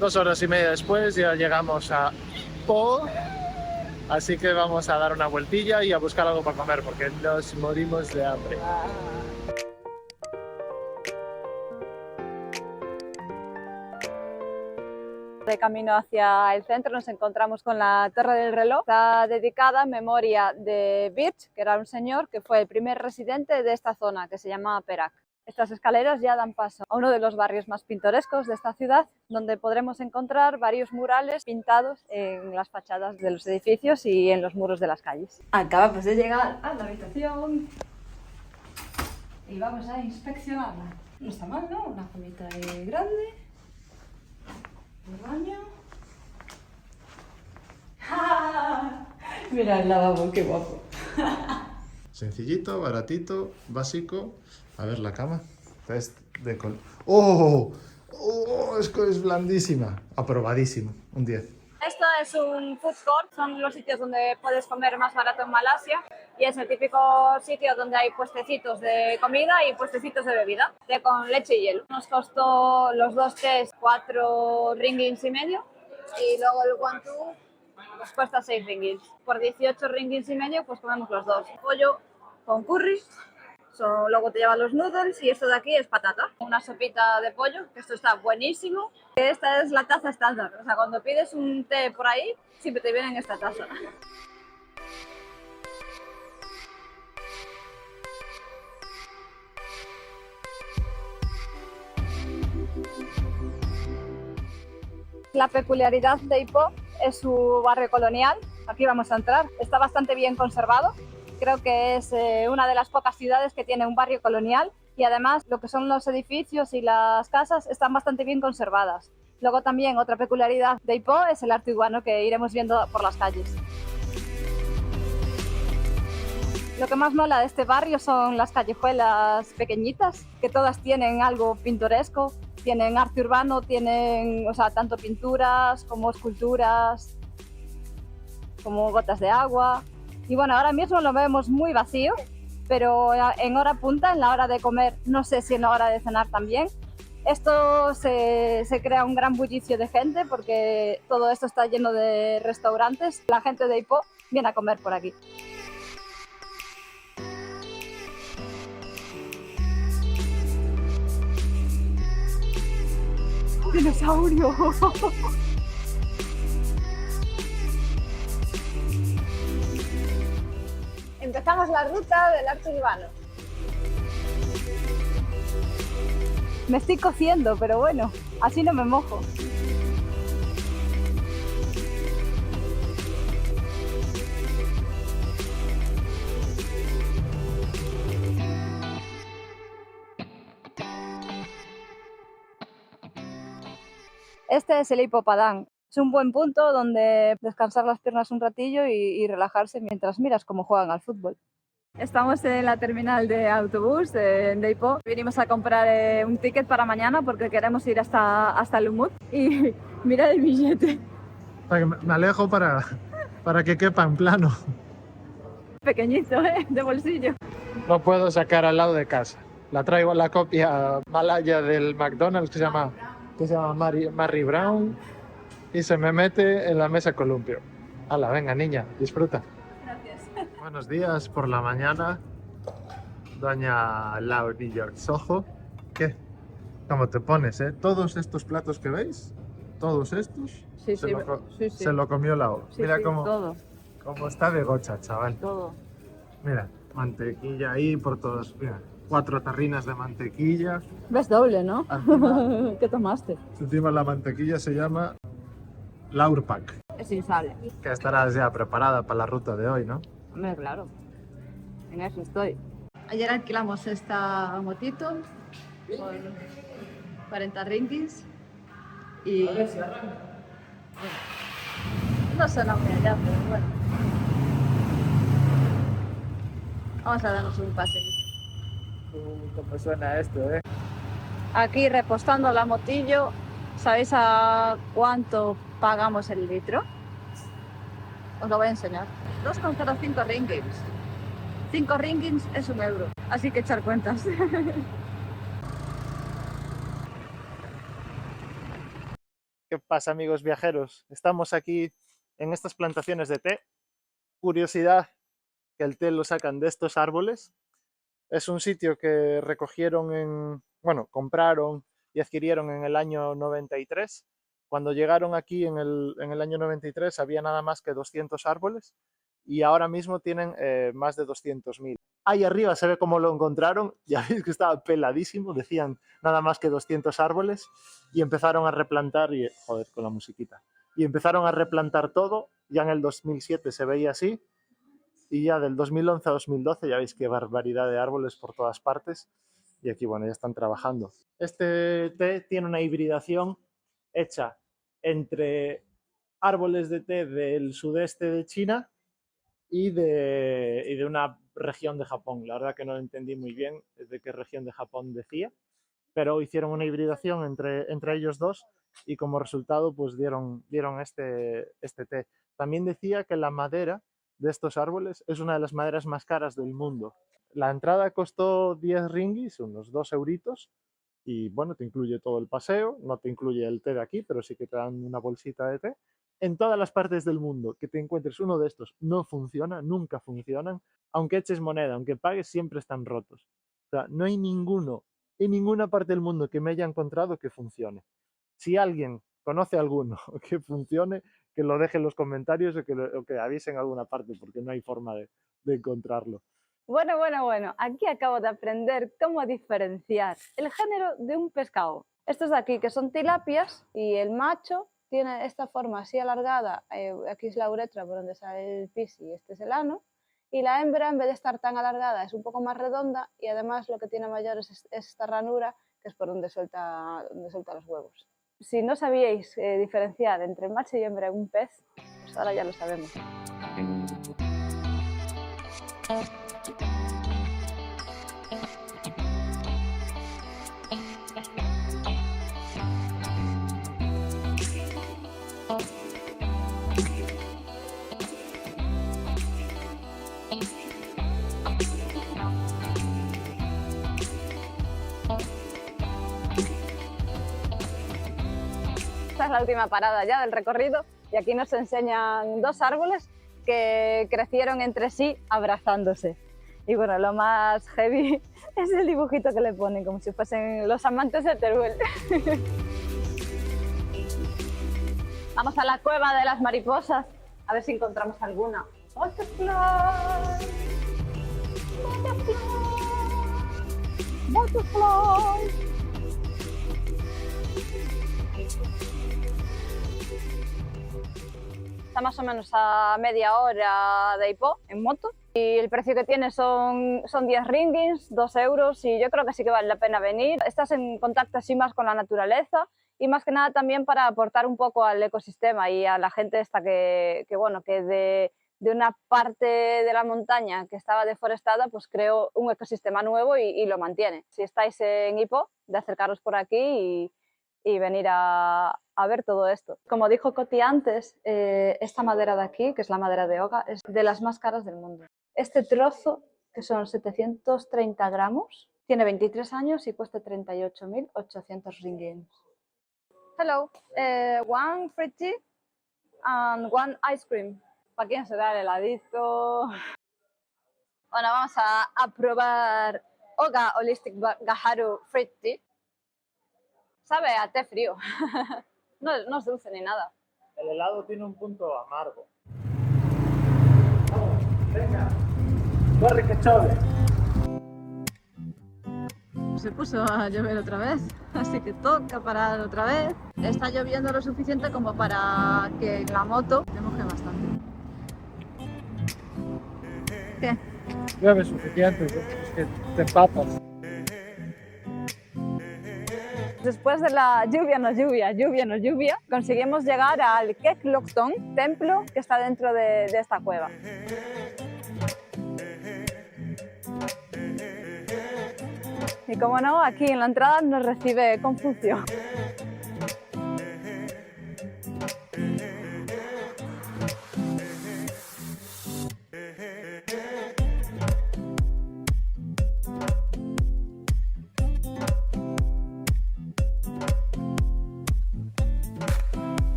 2 horas y media después ya llegamos a Po, así que vamos a dar una vueltilla y a buscar algo para comer porque nos morimos de hambre. De camino hacia el centro nos encontramos con la Torre del Reloj. Está dedicada en memoria de Birch, que era un señor que fue el primer residente de esta zona, que se llamaba Perak. Estas escaleras ya dan paso a uno de los barrios más pintorescos de esta ciudad, donde podremos encontrar varios murales pintados en las fachadas de los edificios y en los muros de las calles. Acabamos de llegar a la habitación y vamos a inspeccionarla. No está mal, ¿no? Una camita grande. El baño. ¡Ah! Mira el lavabo, qué guapo. Sencillito, baratito, básico. A ver la cama. Test de ¡Oh! ¡Oh! Es blandísima. Aprobadísimo. Un 10. Esto es un food court, son los sitios donde puedes comer más barato en Malasia y es el típico sitio donde hay puestecitos de comida y puestecitos de bebida, con leche y hielo. Nos costó los dos tés 4 ringgits y medio y luego el guantú nos cuesta 6 ringgits. Por 18 ringgits y medio pues comemos los dos. Pollo con curry. Luego te llevan los noodles y esto de aquí es patata. Una sopita de pollo, que esto está buenísimo. Esta es la taza estándar, o sea, cuando pides un té por ahí, siempre te viene en esta taza. La peculiaridad de Ipoh es su barrio colonial. Aquí vamos a entrar, está bastante bien conservado. Creo que es una de las pocas ciudades que tiene un barrio colonial y además lo que son los edificios y las casas están bastante bien conservadas. Luego también otra peculiaridad de Ipoh es el arte urbano que iremos viendo por las calles. Lo que más mola de este barrio son las callejuelas pequeñitas, que todas tienen algo pintoresco, tienen arte urbano, tienen, o sea, tanto pinturas como esculturas, como gotas de agua. Y bueno, ahora mismo lo vemos muy vacío, pero en hora punta, en la hora de comer, no sé si en la hora de cenar también, esto se crea un gran bullicio de gente porque todo esto está lleno de restaurantes. La gente de Ipoh viene a comer por aquí. ¡Dinosaurio! Empezamos la ruta del arte urbano. Me estoy cociendo, pero bueno, así no me mojo. Este es el Ipoh Padang. Es un buen punto donde descansar las piernas un ratillo y relajarse mientras miras cómo juegan al fútbol. Estamos en la terminal de autobús de Ipoh. Vinimos a comprar un ticket para mañana porque queremos ir hasta Lumut y mira el billete. Me alejo para que quepa en plano. Pequeñito, de bolsillo. No puedo sacar al lado de casa. La traigo la copia malaya del McDonald's que se llama Mary Brown y se me mete en la mesa columpio. Hala, venga niña, disfruta. Gracias. Buenos días por la mañana, doña Lau New York Soho. ¿Qué? ¿Cómo te pones, eh? Todos estos platos que veis, todos estos, Sí, se lo comió Lau. Sí, Mira sí, cómo está de gocha, chaval. Todo. Mira, mantequilla ahí por todos. Mira, 4 tarrinas de mantequilla. Ves doble, ¿no? Encima, ¿Qué tomaste? encima la mantequilla se llama Laurpak, Es sin sal. que estarás ya preparada para la ruta de hoy, ¿no? Hombre, claro. En eso estoy. Ayer alquilamos esta motito por 40 ringgis y... A ver si arranca. No suena muy allá, pero bueno. Vamos a darnos un paseo. ¿Cómo suena esto, eh? Aquí repostando la motillo, ¿sabéis a cuánto pagamos el litro? Os lo voy a enseñar. 2,05 ringgits. 5 ringgits es 1 euro, así que echar cuentas. ¿Qué pasa, amigos viajeros? Estamos aquí en estas plantaciones de té. Curiosidad que el té lo sacan de estos árboles. Es un sitio que recogieron bueno, compraron y adquirieron en el año 93. Cuando llegaron aquí en el año 93 había nada más que 200 árboles y ahora mismo tienen más de 200.000. Ahí arriba se ve cómo lo encontraron, ya veis que estaba peladísimo, decían nada más que 200 árboles y empezaron a replantar, y joder, con la musiquita, y empezaron a replantar todo, ya en el 2007 se veía así, y ya del 2011 a 2012 ya veis qué barbaridad de árboles por todas partes, y aquí, bueno, ya están trabajando. Este té tiene una hibridación hecha entre árboles de té del sudeste de China y de una región de Japón. La verdad que no entendí muy bien de qué región de Japón decía, pero hicieron una hibridación entre ellos dos y como resultado pues dieron este té. También decía que la madera de estos árboles es una de las maderas más caras del mundo. La entrada costó 10 ringgis, unos 2 euritos, y bueno, te incluye todo el paseo, no te incluye el té de aquí, pero sí que te dan una bolsita de té. En todas las partes del mundo que te encuentres uno de estos no funciona, nunca funcionan, aunque eches moneda, aunque pagues, siempre están rotos. O sea, no hay ninguno en ninguna parte del mundo que me haya encontrado que funcione. Si alguien conoce alguno que funcione, que lo deje en los comentarios o que avise en alguna parte, porque no hay forma de encontrarlo. Bueno, aquí acabo de aprender cómo diferenciar el género de un pescado. Estos de aquí que son tilapias y el macho tiene esta forma así alargada, aquí es la uretra por donde sale el pis y este es el ano, y la hembra en vez de estar tan alargada es un poco más redonda y además lo que tiene mayor es esta ranura que es por donde suelta los huevos. Si no sabíais diferenciar entre macho y hembra en un pez, pues ahora ya lo sabemos. Esta es la última parada ya del recorrido y aquí nos enseñan dos árboles que crecieron entre sí abrazándose. Y bueno, lo más heavy es el dibujito que le ponen, como si fuesen los amantes de Teruel. Vamos a la cueva de las mariposas, a ver si encontramos alguna. Butterfly, butterfly, butterfly. Está más o menos a media hora de Ipoh en moto y el precio que tiene son 10 ringgis, 2 euros y yo creo que sí que vale la pena venir. Estás en contacto así más con la naturaleza y más que nada también para aportar un poco al ecosistema y a la gente esta que de una parte de la montaña que estaba deforestada pues creó un ecosistema nuevo y lo mantiene. Si estáis en Ipoh, de acercaros por aquí y venir a ver todo esto. Como dijo Coti antes, esta madera de aquí, que es la madera de hoga, es de las más caras del mundo. Este trozo, que son 730 gramos, tiene 23 años y cuesta 38.800 ringgit. Hello, one fruit tea and one ice cream. ¿Para quién se da el heladito? Bueno, vamos a probar Oga Holistic Gaharu Fruit Tea. Sabe a té frío. No es dulce ni nada. El helado tiene un punto amargo. Vamos, venga. Corre que chove. Se puso a llover otra vez, así que toca parar otra vez. Está lloviendo lo suficiente como para que la moto me moje bastante. ¿Qué? Llueve suficiente, es que te empapas. Después de la lluvia, conseguimos llegar al Kek Lokton, templo que está dentro de esta cueva. Y como no, aquí en la entrada nos recibe Confucio.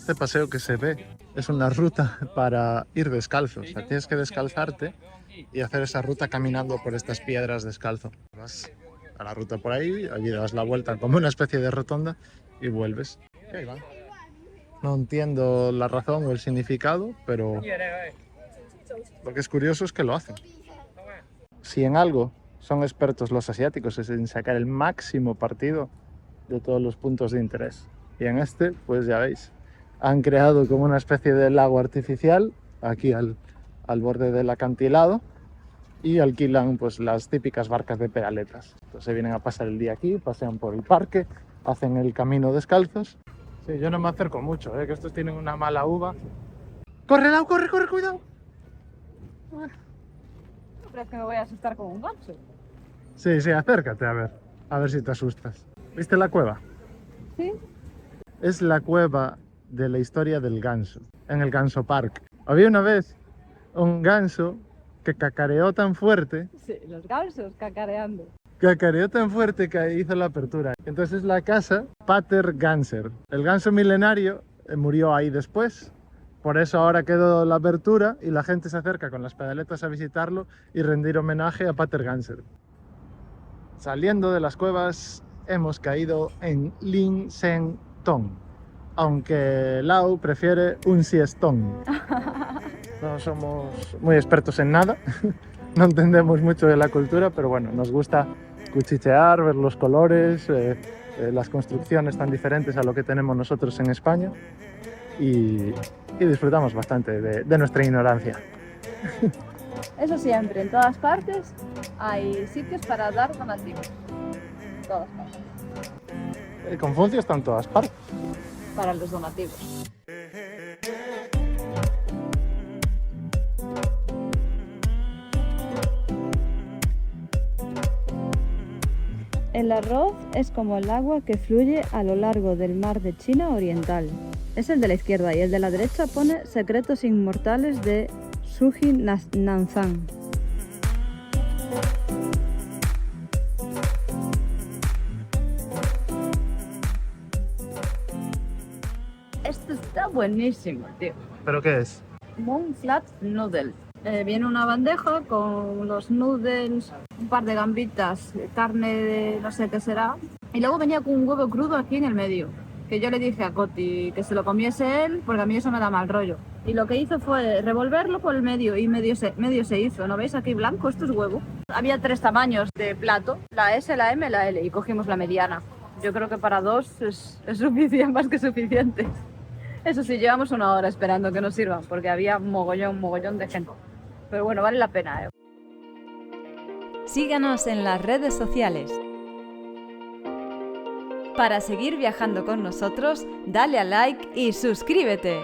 este paseo que se ve es una ruta para ir descalzo. O sea, tienes que descalzarte y hacer esa ruta caminando por estas piedras descalzo. Vas a la ruta por ahí, allí das la vuelta como una especie de rotonda y vuelves. Y ahí van. No entiendo la razón o el significado, pero lo que es curioso es que lo hacen. Si en algo son expertos los asiáticos es en sacar el máximo partido de todos los puntos de interés. Y en este, pues ya veis, han creado como una especie de lago artificial aquí al borde del acantilado y alquilan pues las típicas barcas de pedaletas. Entonces se vienen a pasar el día aquí, pasean por el parque, hacen el camino descalzos. Sí, yo no me acerco mucho, que estos tienen una mala uva. ¡Corre, Lau, corre, corre, cuidado! ¿No crees que me voy a asustar con un ganso? Sí, sí, acércate a ver si te asustas. ¿Viste la cueva? Sí. Es la cueva de la historia del ganso, en el Ganso Park. Había una vez un ganso que cacareó tan fuerte, Sí, los gansos cacareando. que hizo la apertura. Entonces la casa Pater Ganser. El ganso milenario murió ahí después. Por eso ahora quedó la apertura y la gente se acerca con las pedaletas a visitarlo y rendir homenaje a Pater Ganser. Saliendo de las cuevas hemos caído en Linh Sen Tong, aunque Lau prefiere un siestón. No somos muy expertos en nada, no entendemos mucho de la cultura, pero bueno, nos gusta cuchichear, ver los colores, las construcciones tan diferentes a lo que tenemos nosotros en España y disfrutamos bastante de nuestra ignorancia. Eso siempre, en todas partes hay sitios para dar donativos. En todas partes. Confucio está en todas partes. Para los donativos. El arroz es como el agua que fluye a lo largo del mar de China Oriental. Es el de la izquierda y el de la derecha pone Secretos Inmortales de Suji Nanzan. Esto está buenísimo, tío. ¿Pero qué es? Moon Flat Noodle. Viene una bandeja con los noodles, un par de gambitas, carne de no sé qué será. Y luego venía con un huevo crudo aquí en el medio. Que yo le dije a Coti que se lo comiese él porque a mí eso me da mal rollo. Y lo que hizo fue revolverlo por el medio y medio se hizo. ¿No veis aquí blanco? Esto es huevo. Había 3 tamaños de plato, la S, la M, la L, y cogimos la mediana. Yo creo que para 2 es suficiente, más que suficiente. Eso sí, llevamos 1 hora esperando que nos sirvan porque había mogollón de gente. Pero bueno, vale la pena, ¿eh? Síganos en las redes sociales. Para seguir viajando con nosotros, dale a like y suscríbete.